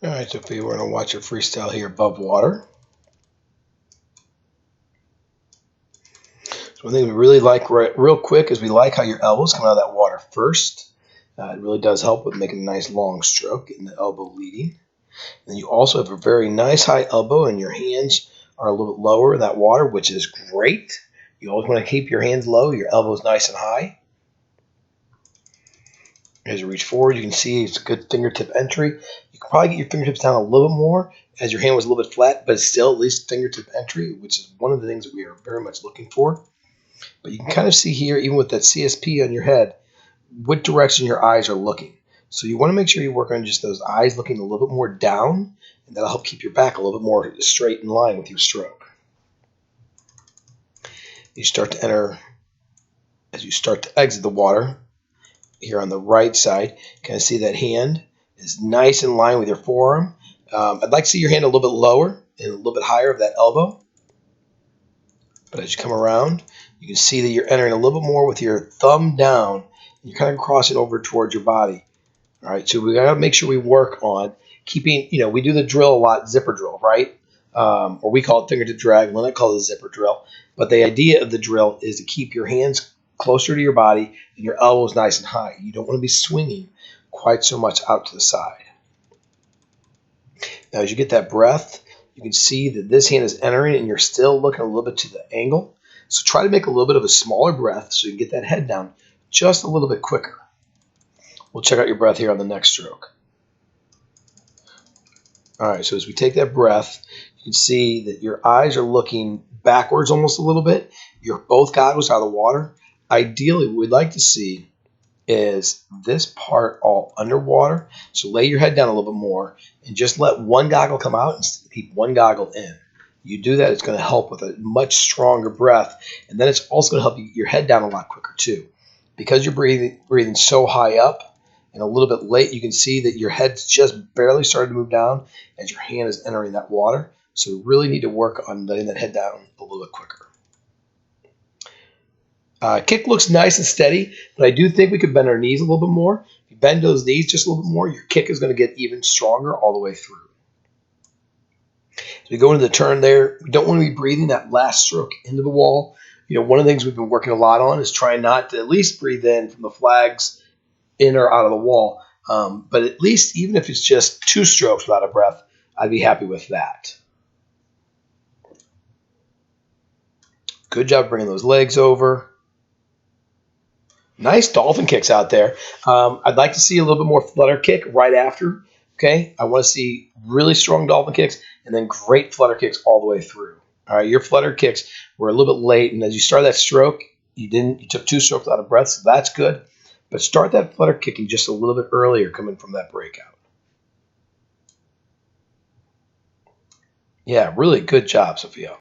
All right, Sophia, we're going to watch your freestyle here above water. So one thing we really like real quick is we like how your elbows come out of that water first. It really does help with making a nice long stroke, getting the elbow leading. And you also have a very nice high elbow, and your hands are a little bit lower in that water, which is great. You always want to keep your hands low, your elbows nice and high. As you reach forward, you can see it's a good fingertip entry. You can probably get your fingertips down a little bit more as your hand was a little bit flat, but it's still at least fingertip entry, which is one of the things that we are very much looking for. But you can kind of see here, even with that CSP on your head, what direction your eyes are looking. So you want to make sure you work on just those eyes looking a little bit more down, and that'll help keep your back a little bit more straight in line with your stroke. You start to enter, as you start to exit the water, here on the right side, you kind of see that hand is nice in line with your forearm. I'd like to see your hand a little bit lower and a little bit higher of that elbow. But as you come around, you can see that you're entering a little bit more with your thumb down. And you're kind of crossing over towards your body. All right, so we got to make sure we work on keeping, we do the drill a lot, zipper drill, right? Or we call it fingertip drag. We'll not call it a zipper drill. But the idea of the drill is to keep your hands closer to your body and your elbows nice and high. You don't want to be swinging quite so much out to the side. Now, as you get that breath, you can see that this hand is entering and you're still looking a little bit to the angle. So try to make a little bit of a smaller breath so you can get that head down just a little bit quicker. We'll check out your breath here on the next stroke. All right, so as we take that breath, you can see that your eyes are looking backwards almost a little bit. Your both goggles out of the water. Ideally, what we'd like to see is this part all underwater. So lay your head down a little bit more and just let one goggle come out and keep one goggle in. You do that, it's going to help with a much stronger breath. And then it's also going to help you get your head down a lot quicker too. Because you're breathing so high up and a little bit late, you can see that your head's just barely starting to move down as your hand is entering that water. So we really need to work on letting that head down a little bit quicker. Kick looks nice and steady, but I do think we could bend our knees a little bit more. If you bend those knees just a little bit more, your kick is going to get even stronger all the way through. As we go into the turn there, we don't want to be breathing that last stroke into the wall. One of the things we've been working a lot on is trying not to at least breathe in from the flags in or out of the wall. But at least, even if it's just 2 strokes without a breath, I'd be happy with that. Good job bringing those legs over. Nice dolphin kicks out there. I'd like to see a little bit more flutter kick right after. Okay, I want to see really strong dolphin kicks and then great flutter kicks all the way through. All right, your flutter kicks were a little bit late, and as you start that stroke, you took 2 strokes without a breath, so that's good. But start that flutter kicking just a little bit earlier coming from that breakout. Yeah, really good job, Sophia.